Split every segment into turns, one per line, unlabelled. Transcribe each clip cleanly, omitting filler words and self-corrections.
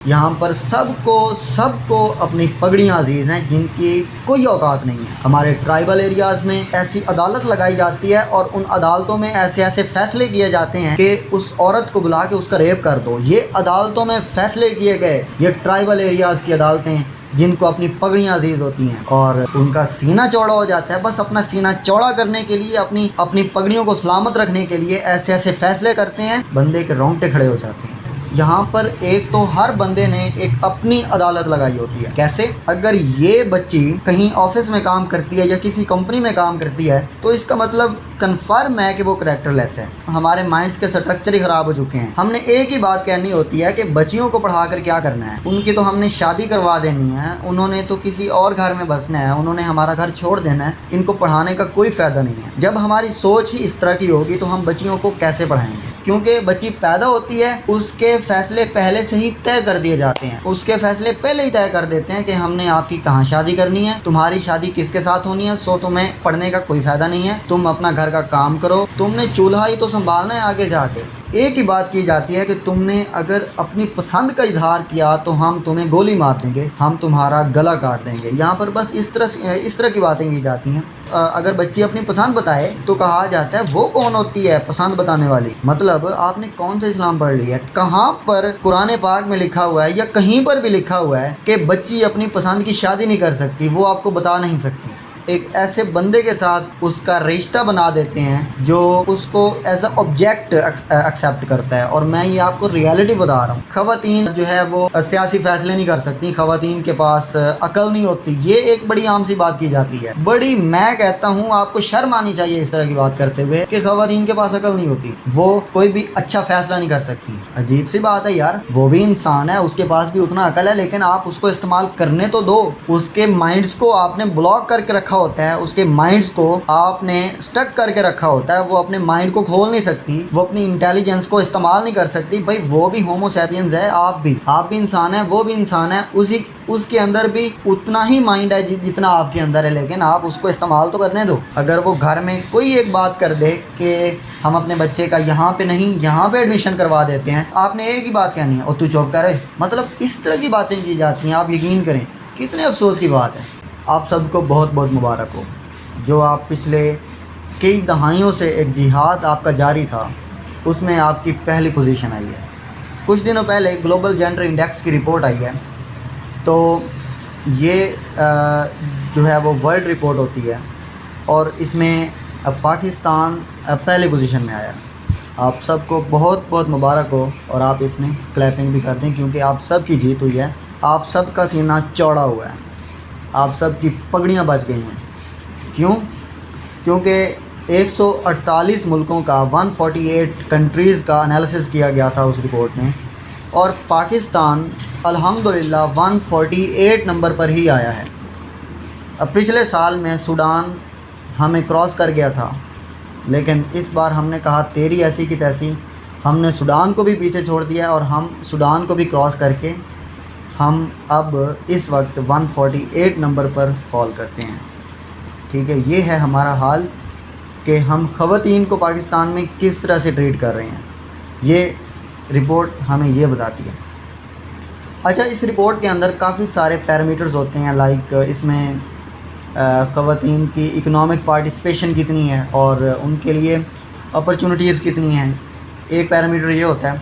یہاں پر سب کو اپنی پگڑیاں عزیز ہیں جن کی کوئی اوقات نہیں ہے۔ ہمارے ٹرائبل ایریاز میں ایسی عدالت لگائی جاتی ہے اور ان عدالتوں میں ایسے فیصلے کیے جاتے ہیں کہ اس عورت کو بلا کے اس کا ریپ کر دو۔ یہ عدالتوں میں فیصلے کیے گئے، یہ ٹرائبل ایریاز کی عدالتیں ہیں جن کو اپنی پگڑیاں عزیز ہوتی ہیں اور ان کا سینہ چوڑا ہو جاتا ہے۔ بس اپنا سینہ چوڑا کرنے کے لیے، اپنی پگڑیوں کو سلامت رکھنے کے لیے ایسے فیصلے کرتے ہیں، بندے کے رونگٹے کھڑے ہو جاتے ہیں۔ یہاں پر ایک تو ہر بندے نے ایک اپنی عدالت لگائی ہوتی ہے۔ کیسے؟ اگر یہ بچی کہیں آفس میں کام کرتی ہے یا کسی کمپنی میں کام کرتی ہے تو اس کا مطلب کنفرم ہے کہ وہ کریکٹر لیس ہے۔ ہمارے مائنڈز کے سٹرکچر ہی خراب ہو چکے ہیں۔ ہم نے ایک ہی بات کہنی ہوتی ہے کہ بچیوں کو پڑھا کر کیا کرنا ہے، ان کی تو ہم نے شادی کروا دینی ہے، انہوں نے تو کسی اور گھر میں بسنا ہے، انہوں نے ہمارا گھر چھوڑ دینا ہے، ان کو پڑھانے کا کوئی فائدہ نہیں ہے۔ جب ہماری سوچ ہی اس طرح کی ہوگی تو ہم بچیوں کو کیسے پڑھائیں گے؟ کیونکہ بچی پیدا ہوتی ہے، اس کے فیصلے پہلے سے ہی طے کر دیے جاتے ہیں، اس کے فیصلے پہلے ہی طے کر دیتے ہیں کہ ہم نے آپ کی کہاں شادی کرنی ہے، تمہاری شادی کس کے ساتھ ہونی ہے، سو تمہیں پڑھنے کا کوئی فائدہ نہیں ہے، تم اپنا گھر کا کام کرو، تم نے چولہا ہی تو سنبھالنا ہے آگے جا کے۔ ایک ہی بات کی جاتی ہے کہ تم نے اگر اپنی پسند کا اظہار کیا تو ہم تمہیں گولی مار دیں گے، ہم تمہارا گلا کاٹ دیں گے۔ یہاں پر بس اس طرح کی باتیں کی جاتی ہیں۔ اگر بچی اپنی پسند بتائے تو کہا جاتا ہے وہ کون ہوتی ہے پسند بتانے والی؟ مطلب آپ نے کون سا اسلام پڑھ لیا ہے؟ کہاں پر قرآن پاک میں لکھا ہوا ہے یا کہیں پر بھی لکھا ہوا ہے کہ بچی اپنی پسند کی شادی نہیں کر سکتی، وہ آپ کو بتا نہیں سکتی؟ ایک ایسے بندے کے ساتھ اس کا رشتہ بنا دیتے ہیں جو اس کو ایز اے آبجیکٹ ایکسیپٹ کرتا ہے۔ اور میں یہ آپ کو ریالٹی بتا رہا ہوں، خواتین جو ہے وہ سیاسی فیصلے نہیں کر سکتی، خواتین کے پاس عقل نہیں ہوتی، یہ ایک بڑی عام سی بات کی جاتی ہے۔ میں کہتا ہوں آپ کو شرم آنی چاہیے اس طرح کی بات کرتے ہوئے کہ خواتین کے پاس عقل نہیں ہوتی، وہ کوئی بھی اچھا فیصلہ نہیں کر سکتی۔ عجیب سی بات ہے یار، وہ بھی انسان ہے، اس کے پاس بھی اتنا عقل ہے، لیکن آپ اس کو استعمال کرنے تو دو۔ اس کے مائنڈز کو آپ نے بلاک کر کے رکھا ہوتا ہے، اس کے مائنڈز کو آپ نے سٹک کر کے رکھا ہوتا ہے، وہ اپنے مائنڈ کو کھول نہیں سکتی، وہ اپنی انٹیلیجنس کو استعمال نہیں کر سکتی۔ بھائی وہ بھی ہومو سیپینز ہے، آپ بھی انسان ہیں، وہ بھی انسان ہے، اس کے اندر بھی اتنا ہی مائنڈ ہے جتنا آپ کے اندر ہے، لیکن آپ اس کو استعمال تو کرنے دو۔ اگر وہ گھر میں کوئی ایک بات کر دے کہ ہم اپنے بچے کا یہاں پہ نہیں یہاں پہ ایڈمیشن کروا دیتے ہیں، آپ نے ایک ہی بات کہنی ہے اور تو چپ کر رہے، مطلب اس طرح کی باتیں کی جاتی ہیں۔ آپ یقین کریں کتنے افسوس کی بات ہے۔ آپ سب کو بہت بہت مبارک ہو جو آپ پچھلے کئی دہائیوں سے ایک جہاد آپ کا جاری تھا، اس میں آپ کی پہلی پوزیشن آئی ہے۔ کچھ دنوں پہلے گلوبل جینڈر انڈیکس کی رپورٹ آئی ہے، تو یہ جو ہے وہ ورلڈ رپورٹ ہوتی ہے اور اس میں پاکستان پہلے پوزیشن میں آیا۔ آپ سب کو بہت بہت مبارک ہو اور آپ اس میں کلیپنگ بھی کر دیں کیونکہ آپ سب کی جیت ہوئی ہے، آپ سب کا سینہ چوڑا ہوا ہے، آپ سب کی پگڑیاں بچ گئی ہیں۔ کیونکہ 148 ملکوں کا 148 کنٹریز کا انالیسس کیا گیا تھا اس رپورٹ میں، اور پاکستان الحمدللہ 148 نمبر پر ہی آیا ہے۔ اب پچھلے سال میں سوڈان ہمیں کراس کر گیا تھا، لیکن اس بار ہم نے کہا تیری ایسی کی تیسی، ہم نے سوڈان کو بھی پیچھے چھوڑ دیا اور ہم سوڈان کو بھی کراس کر کے ہم اب اس وقت 148 نمبر پر فال کرتے ہیں۔ ٹھیک ہے، یہ ہے ہمارا حال کہ ہم خواتین کو پاکستان میں کس طرح سے ٹریٹ کر رہے ہیں، یہ رپورٹ ہمیں یہ بتاتی ہے۔ اچھا، اس رپورٹ کے اندر کافی سارے پیرامیٹرز ہوتے ہیں، لائک اس میں خواتین کی اکنامک پارٹیسپیشن کتنی ہے اور ان کے لیے اپرچونٹیز کتنی ہیں، ایک پیرامیٹر یہ ہوتا ہے،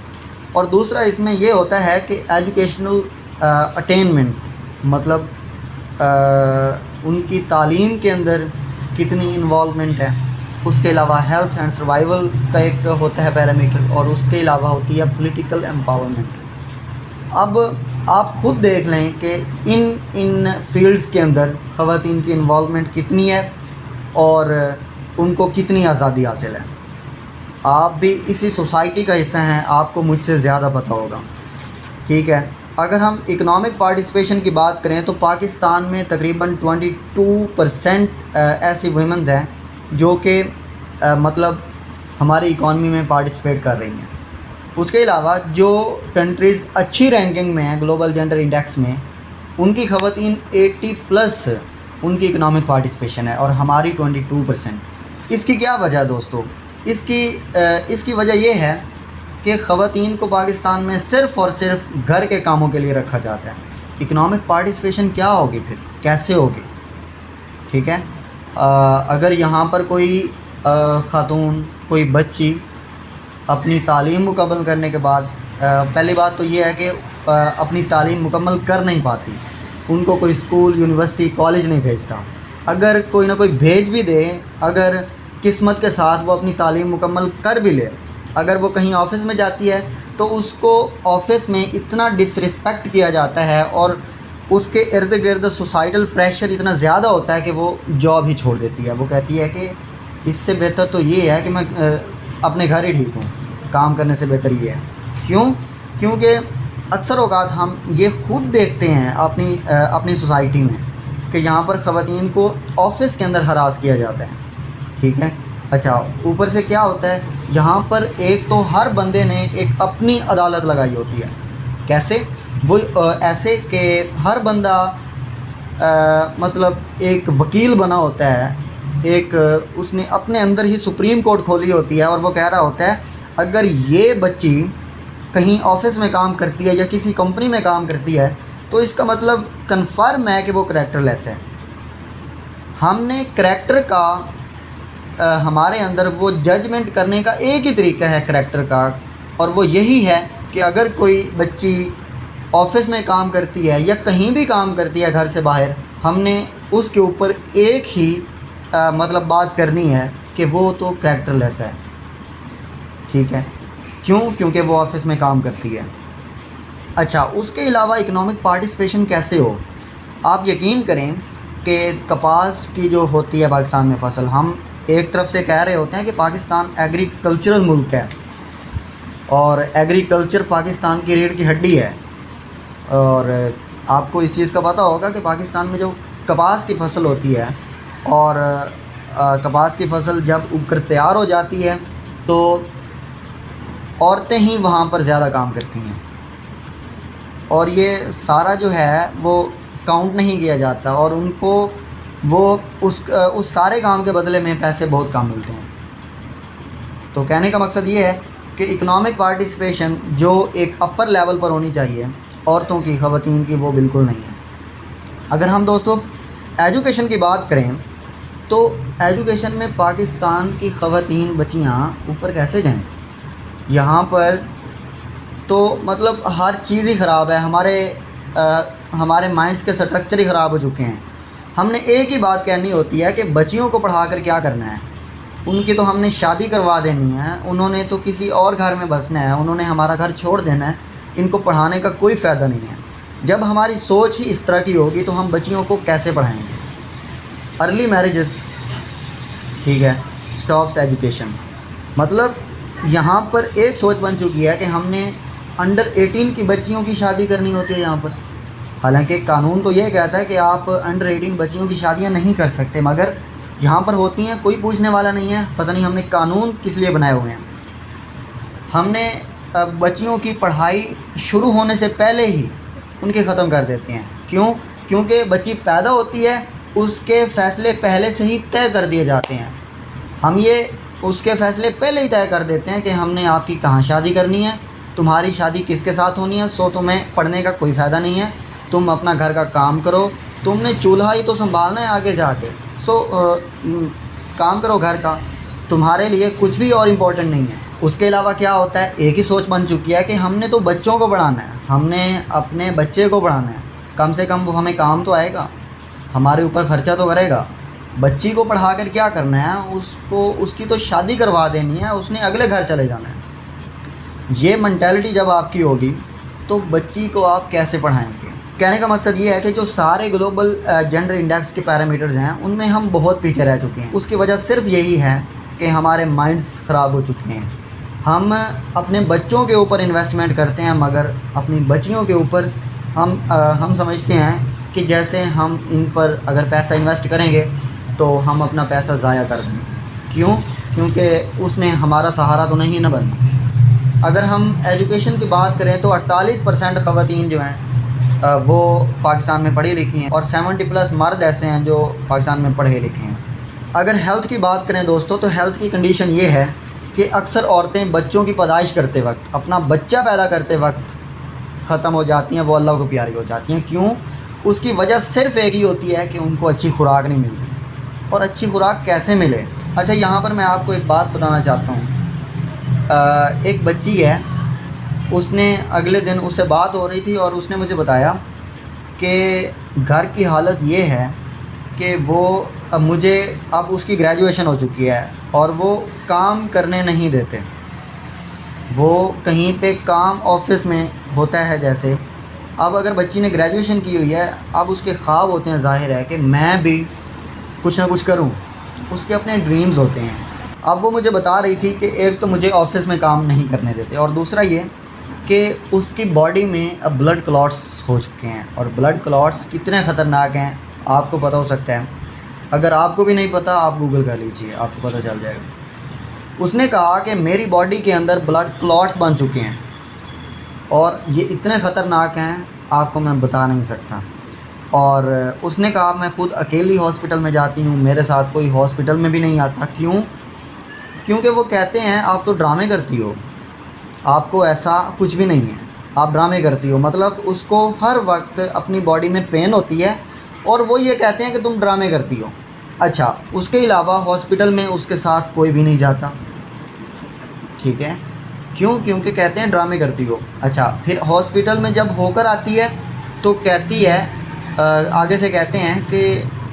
اور دوسرا اس میں یہ ہوتا ہے کہ ایجوکیشنل اٹینمنٹ، مطلب ان کی تعلیم کے اندر کتنی انوالومنٹ ہے۔ اس کے علاوہ ہیلتھ اینڈ سروائیول کا ایک ہوتا ہے پیرامیٹر، اور اس کے علاوہ ہوتی ہے پولیٹیکل ایمپاورمنٹ۔ اب آپ خود دیکھ لیں کہ ان فیلڈز کے اندر خواتین کی انوالومنٹ کتنی ہے اور ان کو کتنی آزادی حاصل ہے۔ آپ بھی اسی سوسائٹی کا حصہ ہیں، آپ کو مجھ سے زیادہ پتہ ہوگا۔ ٹھیک ہے، اگر ہم اکنامک پارٹیسپیشن کی بات کریں تو پاکستان میں تقریباً 22% ایسی ویمنز ہیں جو کہ مطلب ہماری اکانومی میں پارٹیسپیٹ کر رہی ہیں۔ اس کے علاوہ جو کنٹریز اچھی رینکنگ میں ہیں گلوبل جینڈر انڈیکس میں، ان کی خواتین 80+ ان کی اکنامک پارٹیسپیشن ہے اور ہماری 22%۔ اس کی کیا وجہ ہے دوستو؟ اس کی وجہ یہ ہے کہ خواتین کو پاکستان میں صرف اور صرف گھر کے کاموں کے لیے رکھا جاتا ہے۔ اکنامک پارٹیسپیشن کیا ہوگی پھر، کیسے ہوگی؟ ٹھیک ہے، اگر یہاں پر کوئی خاتون، کوئی بچی اپنی تعلیم مکمل کرنے کے بعد، پہلی بات تو یہ ہے کہ اپنی تعلیم مکمل کر نہیں پاتی، ان کو کوئی اسکول، یونیورسٹی، کالج نہیں بھیجتا، اگر کوئی نہ کوئی بھیج بھی دے، اگر قسمت کے ساتھ وہ اپنی تعلیم مکمل کر بھی لے، اگر وہ کہیں آفس میں جاتی ہے تو اس کو آفس میں اتنا ڈس رسپیکٹ کیا جاتا ہے اور اس کے ارد گرد سوسائٹل پریشر اتنا زیادہ ہوتا ہے کہ وہ جاب ہی چھوڑ دیتی ہے۔ وہ کہتی ہے کہ اس سے بہتر تو یہ ہے کہ میں اپنے گھر ہی ٹھیک ہوں، کام کرنے سے بہتر یہ ہے۔ کیونکہ اکثر اوقات ہم یہ خود دیکھتے ہیں اپنی سوسائٹی میں کہ یہاں پر خواتین کو آفس کے اندر ہراس کیا جاتا ہے، ٹھیک ہے۔ اچھا، اوپر سے کیا ہوتا ہے، یہاں پر ایک تو ہر بندے نے ایک اپنی عدالت لگائی ہوتی ہے۔ کیسے؟ وہ ایسے کہ ہر بندہ مطلب ایک وکیل بنا ہوتا ہے، ایک اس نے اپنے اندر ہی سپریم کورٹ کھولی ہوتی ہے اور وہ کہہ رہا ہوتا ہے اگر یہ بچی کہیں آفس میں کام کرتی ہے یا کسی کمپنی میں کام کرتی ہے تو اس کا مطلب کنفرم ہے کہ وہ کریکٹر لیس ہے۔ ہم نے کریکٹر کا ہمارے اندر وہ ججمنٹ کرنے کا ایک ہی طریقہ ہے کریکٹر کا، اور وہ یہی ہے کہ اگر کوئی بچی آفس میں کام کرتی ہے یا کہیں بھی کام کرتی ہے گھر سے باہر، ہم نے اس کے اوپر ایک ہی مطلب بات کرنی ہے کہ وہ تو کریکٹر لیس ہے، ٹھیک ہے۔ کیونکہ وہ آفس میں کام کرتی ہے۔ اچھا، اس کے علاوہ اکنامک پارٹیسپیشن کیسے ہو؟ آپ یقین کریں کہ کپاس کی جو ہوتی ہے پاکستان میں فصل، ہم ایک طرف سے کہہ رہے ہوتے ہیں کہ پاکستان ایگریکلچرل ملک ہے اور ایگریکلچر پاکستان کی ریڑھ کی ہڈی ہے، اور آپ کو اس چیز کا پتہ ہوگا کہ پاکستان میں جو کپاس کی فصل ہوتی ہے اور کپاس کی فصل جب اگ کر تیار ہو جاتی ہے تو عورتیں ہی وہاں پر زیادہ کام کرتی ہیں، اور یہ سارا جو ہے وہ کاؤنٹ نہیں کیا جاتا، اور ان کو وہ اس سارے کام کے بدلے میں پیسے بہت کم ملتے ہیں۔ تو کہنے کا مقصد یہ ہے کہ اکنامک پارٹیسپیشن جو ایک اپر لیول پر ہونی چاہیے عورتوں کی، خواتین کی، وہ بالکل نہیں ہے۔ اگر ہم دوستو ایجوکیشن کی بات کریں تو ایجوکیشن میں پاکستان کی خواتین بچیاں اوپر کیسے جائیں؟ یہاں پر تو مطلب ہر چیز ہی خراب ہے، ہمارے مائنڈس کے سٹرکچر ہی خراب ہو چکے ہیں۔ ہم نے ایک ہی بات کہنی ہوتی ہے کہ بچیوں کو پڑھا کر کیا کرنا ہے، ان کی تو ہم نے شادی کروا دینی ہے، انہوں نے تو کسی اور گھر میں بسنا ہے، انہوں نے ہمارا گھر چھوڑ دینا ہے، ان کو پڑھانے کا کوئی فائدہ نہیں ہے۔ جب ہماری سوچ ہی اس طرح کی ہوگی تو ہم بچیوں کو کیسے پڑھائیں گے؟ ارلی میرجز، ٹھیک ہے، سٹاپس ایجوکیشن، مطلب یہاں پر ایک سوچ بن چکی ہے کہ ہم نے انڈر 18 کی بچیوں کی شادی کرنی ہوتی ہے یہاں پر، حالانکہ قانون تو یہ کہتا ہے کہ آپ انڈر 18 بچیوں کی شادیاں نہیں کر سکتے، مگر یہاں پر ہوتی ہیں، کوئی پوچھنے والا نہیں ہے۔ پتہ نہیں ہم نے قانون کس لیے بنائے ہوئے ہیں۔ ہم نے بچیوں کی پڑھائی شروع ہونے سے پہلے ہی ان کی ختم کر دیتے ہیں۔ کیونکہ بچی پیدا ہوتی ہے، اس کے فیصلے پہلے سے ہی طے کر دیے جاتے ہیں، ہم یہ اس کے فیصلے پہلے ہی طے کر دیتے ہیں کہ ہم نے آپ کی کہاں شادی کرنی ہے، تمہاری شادی کس کے ساتھ ہونی ہے، سو تمہیں پڑھنے کا کوئی فائدہ نہیں ہے، تم اپنا گھر کا کام کرو، تم نے چولہا ہی تو سنبھالنا ہے آگے جا کے، کام کرو گھر کا، تمہارے لیے کچھ بھی اور امپورٹنٹ نہیں ہے۔ اس کے علاوہ کیا ہوتا ہے، ایک ہی سوچ بن چکی ہے کہ ہم نے تو بچوں کو پڑھانا ہے، ہم نے اپنے بچے کو پڑھانا ہے، کم سے کم وہ ہمیں کام تو آئے گا، ہمارے اوپر خرچہ تو کرے گا۔ بچی کو پڑھا کر کیا کرنا ہے، اس کی تو شادی کروا دینی ہے، اس نے اگلے گھر چلے جانا ہے۔ یہ منٹیلٹی جب آپ کی ہوگی تو بچی کو آپ کیسے پڑھائیں گے؟ کہنے کا مقصد یہ ہے کہ جو سارے گلوبل جنڈر انڈیکس کے پیرامیٹرز ہیں ان میں ہم بہت پیچھے رہ چکے ہیں۔ اس کی وجہ صرف یہی ہے کہ ہمارے مائنڈز خراب ہو چکے ہیں۔ ہم اپنے بچوں کے اوپر انویسٹمنٹ کرتے ہیں، مگر اپنی بچیوں کے اوپر ہم سمجھتے ہیں کہ جیسے ہم ان پر اگر پیسہ انویسٹ کریں گے تو ہم اپنا پیسہ ضائع کر دیں گے۔ کیونکہ اس نے ہمارا سہارا تو نہیں نہ بننا۔ اگر ہم ایجوکیشن کی بات کریں تو 48% خواتین جو ہیں وہ پاکستان میں پڑھی لکھی ہیں، اور 70+ مرد ایسے ہیں جو پاکستان میں پڑھے لکھے ہیں۔ اگر ہیلتھ کی بات کریں دوستو تو ہیلتھ کی کنڈیشن یہ ہے کہ اکثر عورتیں بچوں کی پیدائش کرتے وقت، اپنا بچہ پیدا کرتے وقت ختم ہو جاتی ہیں، وہ اللہ کو پیاری ہو جاتی ہیں۔ کیوں؟ اس کی وجہ صرف ایک ہی ہوتی ہے کہ ان کو اچھی خوراک نہیں ملتی۔ اور اچھی خوراک کیسے ملے؟ اچھا، یہاں پر میں آپ کو ایک بات بتانا چاہتا ہوں۔ ایک بچی ہے، اس نے اگلے دن اس سے بات ہو رہی تھی اور اس نے مجھے بتایا کہ گھر کی حالت یہ ہے کہ وہ مجھے اب اس کی گریجویشن ہو چکی ہے اور وہ کام کرنے نہیں دیتے۔ وہ کہیں پہ کام آفس میں ہوتا ہے جیسے، اب اگر بچی نے گریجویشن کی ہوئی ہے، اب اس کے خواب ہوتے ہیں، ظاہر ہے کہ میں بھی کچھ نہ کچھ کروں، اس کے اپنے ڈریمز ہوتے ہیں۔ اب وہ مجھے بتا رہی تھی کہ ایک تو مجھے آفس میں کام نہیں کرنے دیتے، اور دوسرا یہ کہ اس کی باڈی میں اب بلڈ کلاٹس ہو چکے ہیں، اور بلڈ کلاٹس کتنے خطرناک ہیں آپ کو پتہ ہو سکتا ہے۔ اگر آپ کو بھی نہیں پتہ، آپ گوگل کر لیجئے، آپ کو پتہ چل جائے گا۔ اس نے کہا کہ میری باڈی کے اندر بلڈ کلاٹس بن چکے ہیں اور یہ اتنے خطرناک ہیں آپ کو میں بتا نہیں سکتا۔ اور اس نے کہا میں خود اکیلی ہاسپٹل میں جاتی ہوں، میرے ساتھ کوئی ہاسپٹل میں بھی نہیں آتا۔ کیوں؟ کیونکہ وہ کہتے ہیں آپ تو ڈرامے کرتی ہو، آپ کو ایسا کچھ بھی نہیں ہے، آپ ڈرامے کرتی ہو۔ مطلب اس کو ہر وقت اپنی باڈی میں پین ہوتی ہے اور وہ یہ کہتے ہیں کہ تم ڈرامے کرتی ہو۔ اچھا، اس کے علاوہ ہاسپٹل میں اس کے ساتھ کوئی بھی نہیں جاتا، ٹھیک ہے؟ کیوں؟ کیونکہ کہتے ہیں ڈرامے کرتی ہو۔ اچھا، پھر ہاسپٹل میں جب ہو کر آتی ہے تو کہتی ہے، آگے سے کہتے ہیں کہ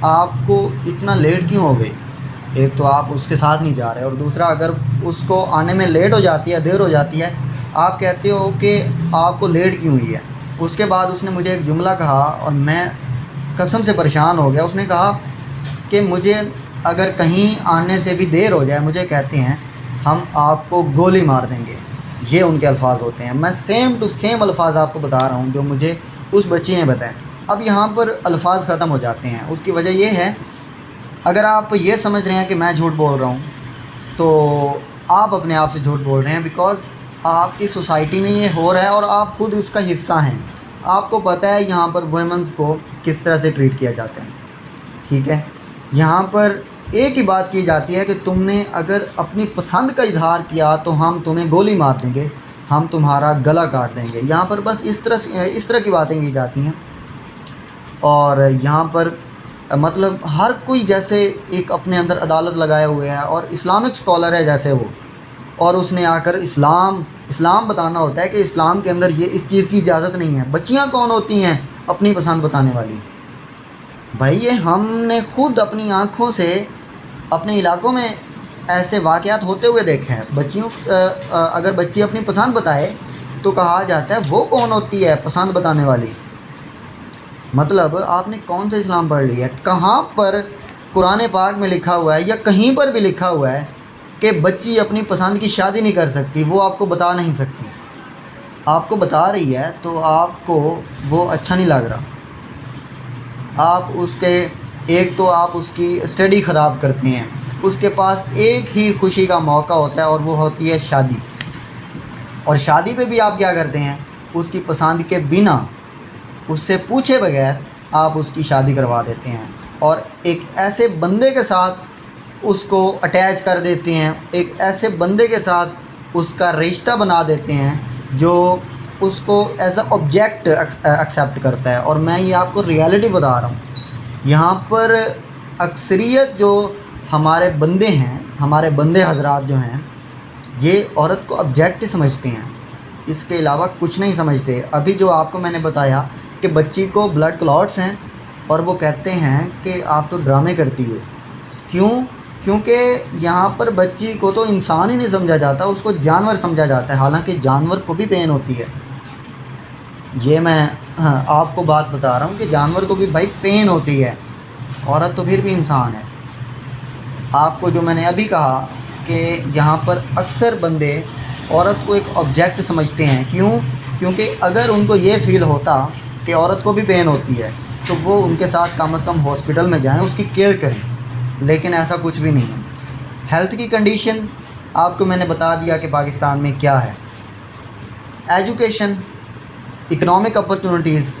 آپ کو اتنا لیٹ کیوں ہو گئی؟ ایک تو آپ اس کے ساتھ نہیں جا رہے، اور دوسرا اگر اس کو آنے میں لیٹ ہو جاتی ہے، دیر ہو جاتی ہے، آپ کہتے ہو کہ آپ کو لیٹ کیوں ہوئی ہے۔ اس کے بعد اس نے مجھے ایک جملہ کہا اور میں قسم سے پریشان ہو گیا۔ اس نے کہا کہ مجھے اگر کہیں آنے سے بھی دیر ہو جائے، مجھے کہتے ہیں ہم آپ کو گولی مار دیں گے۔ یہ ان کے الفاظ ہوتے ہیں۔ میں سیم ٹو سیم الفاظ آپ کو بتا رہا ہوں جو مجھے اس بچی نے بتائے۔ اب یہاں پر الفاظ ختم ہو جاتے ہیں، اس کی وجہ یہ ہے، اگر آپ یہ سمجھ رہے ہیں کہ میں جھوٹ بول رہا ہوں تو آپ اپنے آپ سے جھوٹ بول رہے ہیں، بیکاز آپ کی سوسائٹی میں یہ ہو رہا ہے اور آپ خود اس کا حصہ ہیں۔ آپ کو پتہ ہے یہاں پر ویمنز کو کس طرح سے ٹریٹ کیا جاتا ہے، ٹھیک ہے؟ یہاں پر ایک ہی بات کی جاتی ہے کہ تم نے اگر اپنی پسند کا اظہار کیا تو ہم تمہیں گولی مار دیں گے، ہم تمہارا گلا کاٹ دیں گے۔ یہاں پر بس اس طرح کی باتیں کی جاتی ہیں، اور یہاں پر مطلب ہر کوئی جیسے ایک اپنے اندر عدالت لگائے ہوئے ہے، اور اسلامک اسکالر ہے جیسے وہ، اور اس نے آ کر اسلام بتانا ہوتا ہے کہ اسلام کے اندر یہ اس چیز کی اجازت نہیں ہے۔ بچیاں کون ہوتی ہیں اپنی پسند بتانے والی؟ بھائی یہ ہم نے خود اپنی آنکھوں سے اپنے علاقوں میں ایسے واقعات ہوتے ہوئے دیکھے ہیں۔ بچیوں اگر بچی اپنی پسند بتائے تو کہا جاتا ہے وہ کون ہوتی ہے پسند بتانے والی؟ مطلب آپ نے کون سا اسلام پڑھ لیا ہے؟ کہاں پر قرآن پاک میں لکھا ہوا ہے یا کہیں پر بھی لکھا ہوا ہے کہ بچی اپنی پسند کی شادی نہیں کر سکتی؟ وہ آپ کو بتا نہیں سکتی، آپ کو بتا رہی ہے تو آپ کو وہ اچھا نہیں لگ رہا۔ آپ اس کے ایک تو آپ اس کی اسٹڈی خراب کرتے ہیں، اس کے پاس ایک ہی خوشی کا موقع ہوتا ہے اور وہ ہوتی ہے شادی، اور شادی پہ بھی آپ کیا کرتے ہیں؟ اس کی پسند کے بنا، اس سے پوچھے بغیر آپ اس کی شادی کروا دیتے ہیں، اور ایک ایسے بندے کے ساتھ اس کو اٹیچ کر دیتے ہیں، ایک ایسے بندے کے ساتھ اس کا رشتہ بنا دیتے ہیں جو اس کو ایز اے آبجیکٹ ایکسیپٹ کرتا ہے۔ اور میں یہ آپ کو ریئلٹی بتا رہا ہوں، یہاں پر اکثریت جو ہمارے بندے ہیں، ہمارے بندے حضرات جو ہیں، یہ عورت کو آبجیکٹ سمجھتے ہیں، اس کے علاوہ کچھ نہیں سمجھتے۔ ابھی جو آپ کو میں نے بتایا کہ بچی کو بلڈ کلاٹس ہیں اور وہ کہتے ہیں کہ آپ تو ڈرامے کرتی ہو۔ کیوں؟ کیونکہ یہاں پر بچی کو تو انسان ہی نہیں سمجھا جاتا، اس کو جانور سمجھا جاتا ہے، حالانکہ جانور کو بھی پین ہوتی ہے۔ یہ میں آپ کو بات بتا رہا ہوں کہ جانور کو بھی بھائی پین ہوتی ہے، عورت تو پھر بھی انسان ہے۔ آپ کو جو میں نے ابھی کہا کہ یہاں پر اکثر بندے عورت کو ایک آبجیکٹ سمجھتے ہیں۔ کیوں؟ کیونکہ اگر ان کو یہ فیل ہوتا کہ عورت کو بھی پین ہوتی ہے تو وہ ان کے ساتھ کم از کم ہاسپٹل میں جائیں، اس کی کیئر کریں، لیکن ایسا کچھ بھی نہیں ہے۔ ہیلتھ کی کنڈیشن آپ کو میں نے بتا دیا کہ پاکستان میں کیا ہے۔ ایجوکیشن، اکنامک اپرچونٹیز،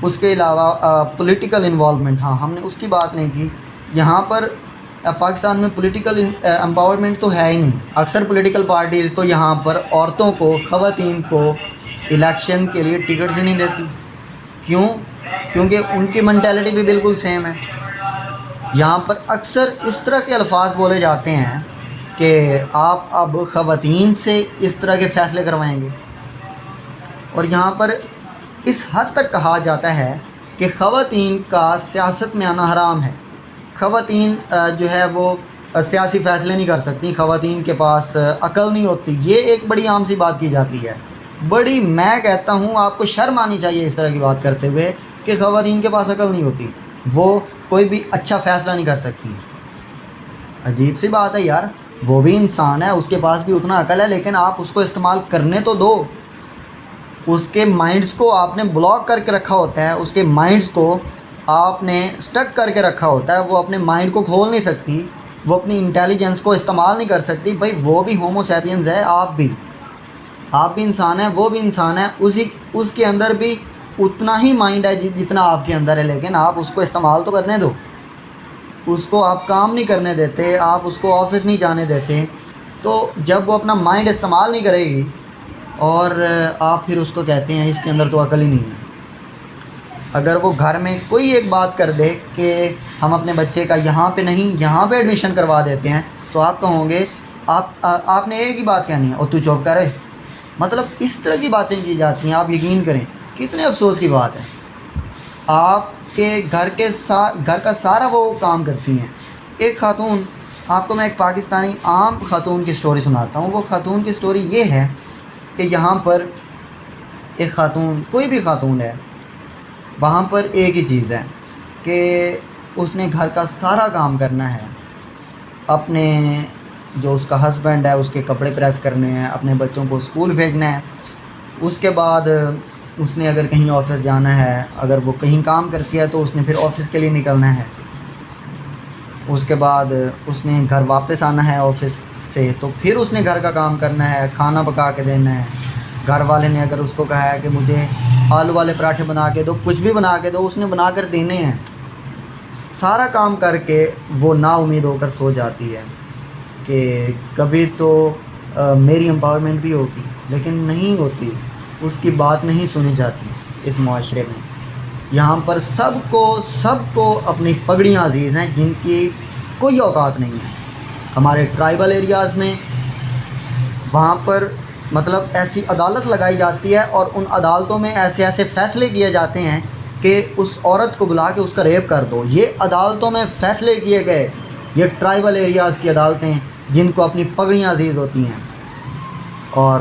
اس کے علاوہ پولیٹیکل انوالومنٹ، ہاں ہم نے اس کی بات نہیں کی۔ یہاں پر پاکستان میں پولیٹیکل امپاورمنٹ تو ہے ہی نہیں. اکثر پولیٹیکل پارٹیز تو یہاں پر عورتوں کو، خواتین کو الیکشن کے لیے ٹکٹس ہی نہیں دیتی. کیوں؟ کیونکہ ان کی مینٹیلٹی بھی بالکل سیم ہے. یہاں پر اکثر اس طرح کے الفاظ بولے جاتے ہیں کہ آپ اب خواتین سے اس طرح کے فیصلے کروائیں گے. اور یہاں پر اس حد تک کہا جاتا ہے کہ خواتین کا سیاست میں آنا حرام ہے. خواتین جو ہے وہ سیاسی فیصلے نہیں کر سکتی، خواتین کے پاس عقل نہیں ہوتی. یہ ایک بڑی عام سی بات کی جاتی ہے. بڑی، میں کہتا ہوں آپ کو شرم آنی چاہیے اس طرح کی بات کرتے ہوئے کہ خواتین کے پاس عقل نہیں ہوتی، وہ کوئی بھی اچھا فیصلہ نہیں کر سکتی. عجیب سی بات ہے یار. وہ بھی انسان ہے، اس کے پاس بھی اتنا عقل ہے، لیکن آپ اس کو استعمال کرنے تو دو. اس کے مائنڈز کو آپ نے بلاک کر کے رکھا ہوتا ہے، اس کے مائنڈز کو آپ نے سٹک کر کے رکھا ہوتا ہے. وہ اپنے مائنڈ کو کھول نہیں سکتی، وہ اپنی انٹیلیجنس کو استعمال نہیں کر سکتی. بھائی وہ بھی ہومو سیپینز ہے، آپ بھی انسان ہیں، وہ بھی انسان ہے. اس کے اندر بھی اتنا ہی مائنڈ ہے جتنا آپ کے اندر ہے، لیکن آپ اس کو استعمال تو کرنے دو. اس کو آپ کام نہیں کرنے دیتے، آپ اس کو آفس نہیں جانے دیتے. تو جب وہ اپنا مائنڈ استعمال نہیں کرے گی اور آپ پھر اس کو کہتے ہیں اس کے اندر تو عقل ہی نہیں ہے. اگر وہ گھر میں کوئی ایک بات کر دے کہ ہم اپنے بچے کا یہاں پہ نہیں یہاں پہ ایڈمیشن کروا دیتے ہیں، تو آپ کہوں گے آپ نے ایک ہی بات کہنی ہے، اور تو چپ کرے. مطلب اس طرح کی باتیں کی جاتی ہیں. آپ یقین کریں کتنے افسوس کی بات ہے. آپ کے گھر کا سارا وہ کام کرتی ہیں. ایک خاتون، آپ کو میں ایک پاکستانی عام خاتون کی سٹوری سناتا ہوں. وہ خاتون کی سٹوری یہ ہے کہ یہاں پر ایک خاتون، کوئی بھی خاتون ہے، وہاں پر ایک ہی چیز ہے کہ اس نے گھر کا سارا کام کرنا ہے. اپنے جو اس کا ہسبینڈ ہے اس کے کپڑے پریس کرنے ہیں، اپنے بچوں کو اسکول بھیجنا ہے. اس کے بعد اس نے اگر کہیں آفس جانا ہے، اگر وہ کہیں کام کرتی ہے تو اس نے پھر آفس کے لیے نکلنا ہے. اس کے بعد اس نے گھر واپس آنا ہے آفس سے، تو پھر اس نے گھر کا کام کرنا ہے، کھانا پکا کے دینا ہے. گھر والے نے اگر اس کو کہا ہے کہ مجھے آلو والے پراٹھے بنا کے دو، کچھ بھی بنا کے دو، اس نے بنا کر دینے ہیں. سارا کام کر کے وہ نا امید ہو کر سو جاتی ہے کہ کبھی تو میری امپاورمنٹ بھی ہوگی، لیکن نہیں ہوتی. اس کی بات نہیں سنی جاتی اس معاشرے میں. یہاں پر سب کو اپنی پگڑیاں عزیز ہیں جن کی کوئی اوقات نہیں ہے. ہمارے ٹرائبل ایریاز میں وہاں پر مطلب ایسی عدالت لگائی جاتی ہے اور ان عدالتوں میں ایسے فیصلے کیے جاتے ہیں کہ اس عورت کو بلا کے اس کا ریپ کر دو. یہ عدالتوں میں فیصلے کیے گئے، یہ ٹرائبل ایریاز کی عدالتیں جن کو اپنی پگڑیاں عزیز ہوتی ہیں، اور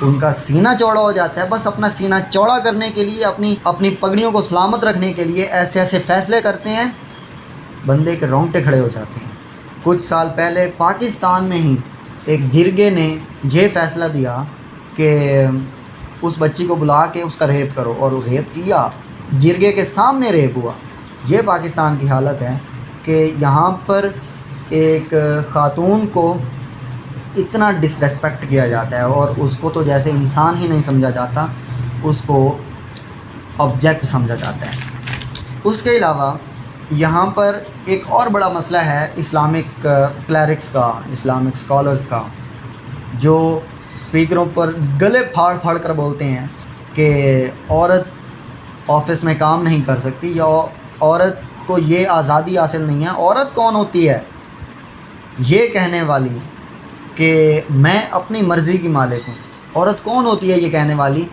ان کا سینہ چوڑا ہو جاتا ہے. بس اپنا سینہ چوڑا کرنے کے لیے، اپنی پگڑیوں کو سلامت رکھنے کے لیے ایسے فیصلے کرتے ہیں، بندے کے رونگٹے کھڑے ہو جاتے ہیں. کچھ سال پہلے پاکستان میں ہی ایک جرگے نے یہ فیصلہ دیا کہ اس بچی کو بلا کے اس کا ریپ کرو، اور وہ ریپ کیا، جرگے کے سامنے ریپ ہوا. یہ پاکستان کی حالت ہے کہ یہاں پر ایک خاتون کو اتنا ڈس ریسپیکٹ کیا جاتا ہے، اور اس کو تو جیسے انسان ہی نہیں سمجھا جاتا، اس کو آبجیکٹ سمجھا جاتا ہے. اس کے علاوہ یہاں پر ایک اور بڑا مسئلہ ہے اسلامک کلیرکس کا، اسلامک اسکالرس کا، جو اسپیکروں پر گلے پھاڑ کر بولتے ہیں کہ عورت آفس میں کام نہیں کر سکتی، یا عورت کو یہ آزادی حاصل نہیں ہے. عورت کون ہوتی ہے یہ کہنے والی کہ میں اپنی مرضی کی مالک ہوں؟ عورت کون ہوتی ہے یہ کہنے والی؟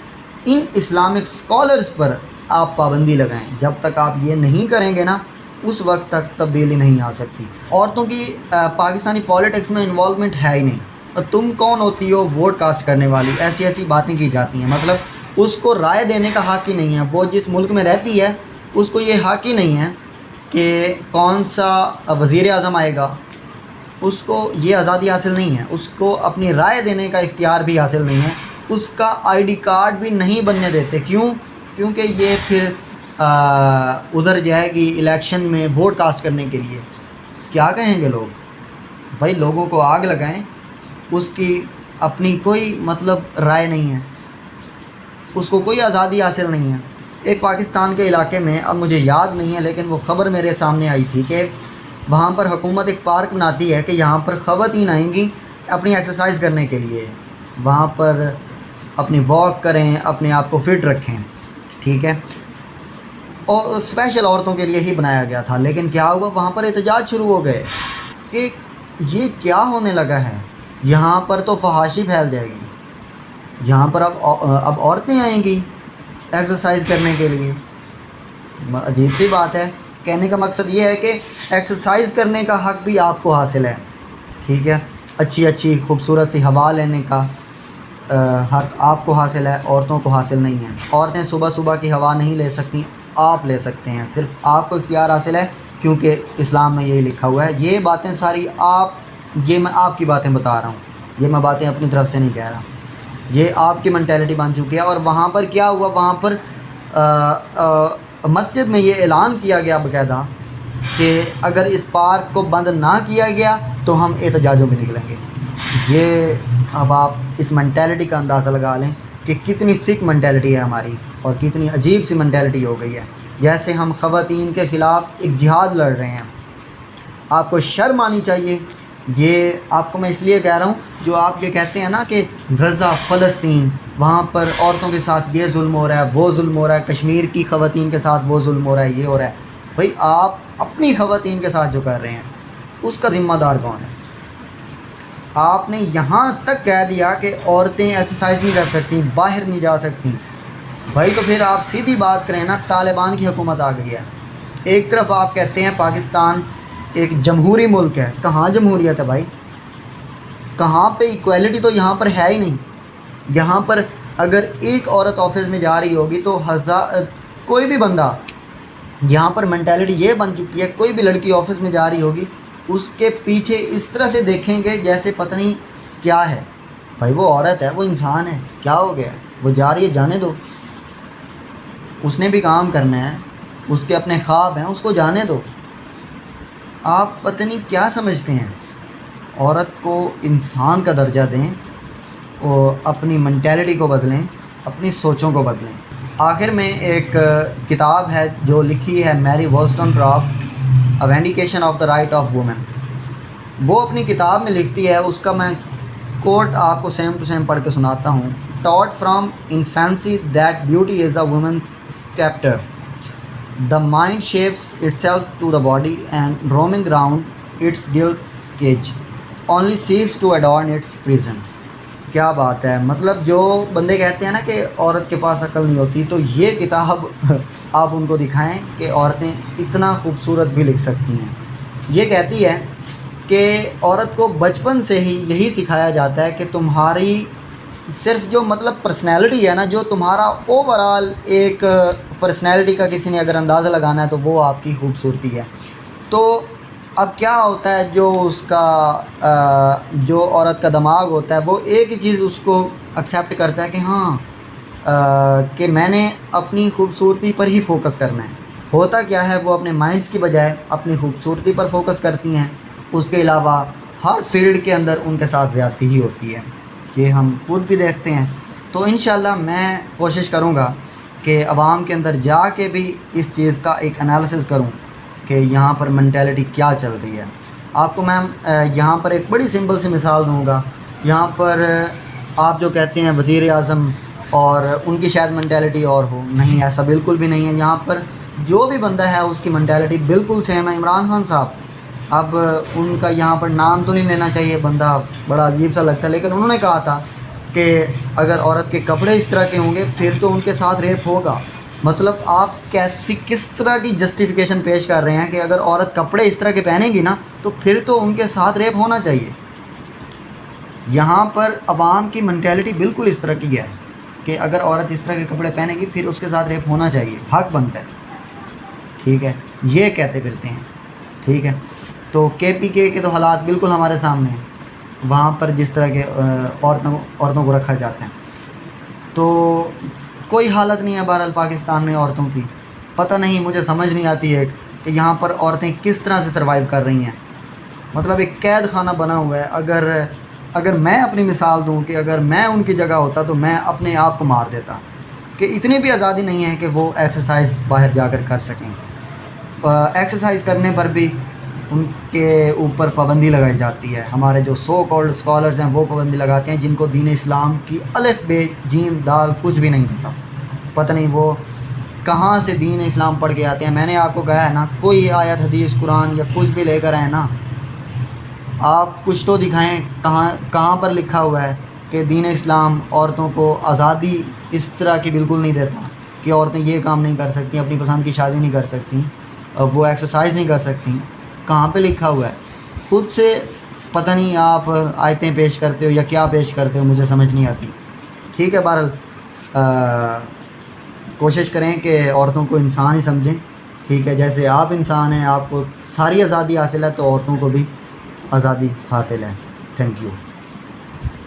ان اسلامک اسکالرس پر آپ پابندی لگائیں. جب تک آپ یہ نہیں کریں گے نا، اس وقت تک تبدیلی نہیں آ سکتی. عورتوں کی پاکستانی پالیٹکس میں انوالومنٹ ہے ہی نہیں. اور تم کون ہوتی ہو ووٹ کاسٹ کرنے والی؟ ایسی باتیں کی جاتی ہیں. مطلب اس کو رائے دینے کا حق ہی نہیں ہے. وہ جس ملک میں رہتی ہے اس کو یہ حق ہی نہیں ہے کہ کون سا وزیر اعظم آئے گا. اس کو یہ آزادی حاصل نہیں ہے. اس کو اپنی رائے دینے کا اختیار بھی حاصل نہیں ہے. اس کا آئی ڈی کارڈ بھی نہیں بننے دیتے. کیوں؟ کیونکہ یہ پھر ادھر جائے گی الیکشن میں ووٹ کاسٹ کرنے کے لیے. کیا کہیں گے لوگ؟ بھائی لوگوں کو آگ لگائیں، اس کی اپنی کوئی مطلب رائے نہیں ہے، اس کو کوئی آزادی حاصل نہیں ہے. ایک پاکستان کے علاقے میں، اب مجھے یاد نہیں ہے لیکن وہ خبر میرے سامنے آئی تھی کہ وہاں پر حکومت ایک پارک بناتی ہے کہ یہاں پر خواتین آئیں گی اپنی ایکسرسائز کرنے کے لیے، وہاں پر اپنی واک کریں، اپنے آپ کو فٹ رکھیں، ٹھیک ہے، اور اسپیشل عورتوں کے لیے ہی بنایا گیا تھا۔ لیکن کیا ہوا، وہاں پر احتجاج شروع ہو گئے کہ یہ کیا ہونے لگا ہے، یہاں پر تو فحاشی پھیل جائے گی، یہاں پر اب عورتیں آئیں گی ایکسرسائز کرنے کے لیے۔ عجیب سی بات ہے۔ کہنے کا مقصد یہ ہے کہ ایکسرسائز کرنے کا حق بھی آپ کو حاصل ہے، ٹھیک ہے، اچھی اچھی خوبصورت سی ہوا لینے کا حق آپ کو حاصل ہے، عورتوں کو حاصل نہیں ہے۔ عورتیں صبح صبح کی ہوا نہیں لے سکتی، آپ لے سکتے ہیں، صرف آپ کو اختیار حاصل ہے، کیونکہ اسلام میں یہی لکھا ہوا ہے۔ یہ باتیں ساری یہ میں آپ کی باتیں بتا رہا ہوں، یہ میں باتیں اپنی طرف سے نہیں کہہ رہا، یہ آپ کی مینٹیلٹی بن چکی ہے۔ اور وہاں پر کیا ہوا، وہاں پر مسجد میں یہ اعلان کیا گیا باقاعدہ کہ اگر اس پارک کو بند نہ کیا گیا تو ہم احتجاجوں میں نکلیں گے۔ یہ اب آپ اس مینٹیلٹی کا اندازہ لگا لیں کہ کتنی سک مینٹیلٹی ہے ہماری، اور کتنی عجیب سی مینٹیلٹی ہو گئی ہے، جیسے ہم خواتین کے خلاف ایک جہاد لڑ رہے ہیں۔ آپ کو شرم آنی چاہیے۔ یہ آپ کو میں اس لیے کہہ رہا ہوں، جو آپ یہ کہتے ہیں نا کہ غزہ، فلسطین، وہاں پر عورتوں کے ساتھ یہ ظلم ہو رہا ہے، وہ ظلم ہو رہا ہے، کشمیر کی خواتین کے ساتھ وہ ظلم ہو رہا ہے، یہ ہو رہا ہے۔ بھئی آپ اپنی خواتین کے ساتھ جو کر رہے ہیں اس کا ذمہ دار کون ہے؟ آپ نے یہاں تک کہہ دیا کہ عورتیں ایکسرسائز نہیں کر سکتی، باہر نہیں جا سکتی۔ بھائی تو پھر آپ سیدھی بات کریں نا، طالبان کی حکومت آ گئی ہے، ایک طرف آپ کہتے ہیں پاکستان ایک جمہوری ملک ہے، کہاں جمہوریت ہے بھائی؟ کہاں پہ ایکویلٹی؟ تو یہاں پر ہے ہی نہیں۔ یہاں پر اگر ایک عورت آفس میں جا رہی ہوگی تو کوئی بھی بندہ، یہاں پر مینٹیلٹی یہ بن چکی ہے، کوئی بھی لڑکی آفس میں جا رہی ہوگی اس کے پیچھے اس طرح سے دیکھیں گے جیسے پتہ نہیں کیا ہے۔ بھائی وہ عورت ہے، وہ انسان ہے، کیا ہو گیا ہے؟ وہ جا رہی ہے، جانے دو، اس نے بھی کام کرنا ہے، اس کے اپنے خواب ہیں، اس کو جانے دو۔ آپ پتہ نہیں کیا سمجھتے ہیں؟ عورت کو انسان کا درجہ دیں اور اپنی مینٹیلٹی کو بدلیں، اپنی سوچوں کو بدلیں۔ آخر میں ایک کتاب ہے جو لکھی ہے Mary Wollstonecraft, vindication of the right of woman. وہ اپنی کتاب میں لکھتی ہے، اس کا میں کوٹ آپ کو سیم ٹو سیم پڑھ کے سناتا ہوں۔ Taught from infancy that beauty is a woman's sceptre, the mind shapes itself to the body and roaming round its guilt cage only seeks to adorn its prison۔ کیا بات ہے، مطلب جو بندے کہتے ہیں نا کہ عورت کے پاس عقل نہیں ہوتی، تو یہ کتاب آپ ان کو دکھائیں کہ عورتیں اتنا خوبصورت بھی لکھ سکتی ہیں۔ یہ کہتی ہے کہ عورت کو بچپن سے ہی یہی سکھایا جاتا ہے کہ تمہاری صرف جو مطلب پرسنالٹی ہے نا، جو تمہارا اوور آل ایک پرسنالٹی کا کسی نے اگر اندازہ لگانا ہے تو وہ آپ کی خوبصورتی ہے۔ تو اب کیا ہوتا ہے، جو اس کا جو عورت کا دماغ ہوتا ہے وہ ایک ہی چیز اس کو ایکسیپٹ کرتا ہے کہ ہاں کہ میں نے اپنی خوبصورتی پر ہی فوکس کرنا ہے۔ ہوتا کیا ہے، وہ اپنے مائنڈس کی بجائے اپنی خوبصورتی پر فوکس کرتی ہیں۔ اس کے علاوہ ہر فیلڈ کے اندر ان کے ساتھ زیادتی ہی ہوتی ہے، یہ ہم خود بھی دیکھتے ہیں۔ تو انشاءاللہ میں کوشش کروں گا کہ عوام کے اندر جا کے بھی اس چیز کا ایک انالیسس کروں کہ یہاں پر مینٹیلٹی کیا چل رہی ہے۔ آپ کو میں یہاں پر ایک بڑی سمپل سی مثال دوں گا۔ یہاں پر آپ جو کہتے ہیں وزیر اعظم اور ان کی شاید مینٹیلٹی اور ہو، نہیں، ایسا بالکل بھی نہیں ہے۔ یہاں پر جو بھی بندہ ہے اس کی مینٹیلٹی بالکل سیم ہے۔ عمران خان صاحب، اب ان کا یہاں پر نام تو نہیں لینا چاہیے، بندہ بڑا عجیب سا لگتا ہے، لیکن انہوں نے کہا تھا کہ اگر عورت کے کپڑے اس طرح کے ہوں گے پھر تو ان کے ساتھ ریپ ہوگا۔ مطلب آپ کس طرح کی جسٹیفیکیشن پیش کر رہے ہیں کہ اگر عورت کپڑے اس طرح کے پہنے گی نا تو پھر تو ان کے ساتھ ریپ ہونا چاہیے۔ یہاں پر عوام کی مینٹیلٹی بالکل اس طرح کی ہے کہ اگر عورت اس طرح کے کپڑے پہنے گی پھر اس کے ساتھ ریپ ہونا چاہیے، حق بنتا ہے، ٹھیک ہے، یہ کہتے پھرتے ہیں، ٹھیک ہے۔ تو کے تو حالات بالکل ہمارے سامنے ہیں، وہاں پر جس طرح کے عورتوں کو رکھا جاتا ہے، تو کوئی حالت نہیں ہے بہرحال پاکستان میں عورتوں کی۔ پتہ نہیں، مجھے سمجھ نہیں آتی ہے کہ یہاں پر عورتیں کس طرح سے سروائیو کر رہی ہیں۔ مطلب ایک قید خانہ بنا ہوا ہے۔ اگر میں اپنی مثال دوں کہ اگر میں ان کی جگہ ہوتا تو میں اپنے آپ کو مار دیتا، کہ اتنی بھی آزادی نہیں ہے کہ وہ ایکسرسائز باہر جا کر سکیں۔ ایکسرسائز کرنے پر بھی ان کے اوپر پابندی لگائی جاتی ہے. ہمارے جو سو کالڈ اسکالرز ہیں وہ پابندی لگاتے ہیں جن کو دین اسلام کی الف بے جیم دال کچھ بھی نہیں ہوتا. پتہ نہیں وہ کہاں سے دین اسلام پڑھ کے آتے ہیں. میں نے آپ کو کہا ہے نا, کوئی آیت حدیث قرآن یا کچھ بھی لے کر آئے نا, آپ کچھ تو دکھائیں کہاں پر لکھا ہوا ہے کہ دین اسلام عورتوں کو آزادی اس طرح کی بالکل نہیں دیتا کہ عورتیں یہ کام نہیں کر سکتی, اپنی پسند کی شادی نہیں کر سکتی, وہ ایکسرسائز نہیں کر سکتی. کہاں پہ لکھا ہوا ہے؟ خود سے پتہ نہیں آپ آیتیں پیش کرتے ہو یا کیا پیش کرتے ہو, مجھے سمجھ نہیں آتی. ٹھیک ہے, بہرحال کوشش کریں کہ عورتوں کو انسان ہی سمجھیں. ٹھیک ہے, جیسے آپ انسان ہیں, آپ کو ساری آزادی حاصل ہے تو عورتوں کو بھی آزادی حاصل ہے. Thank you.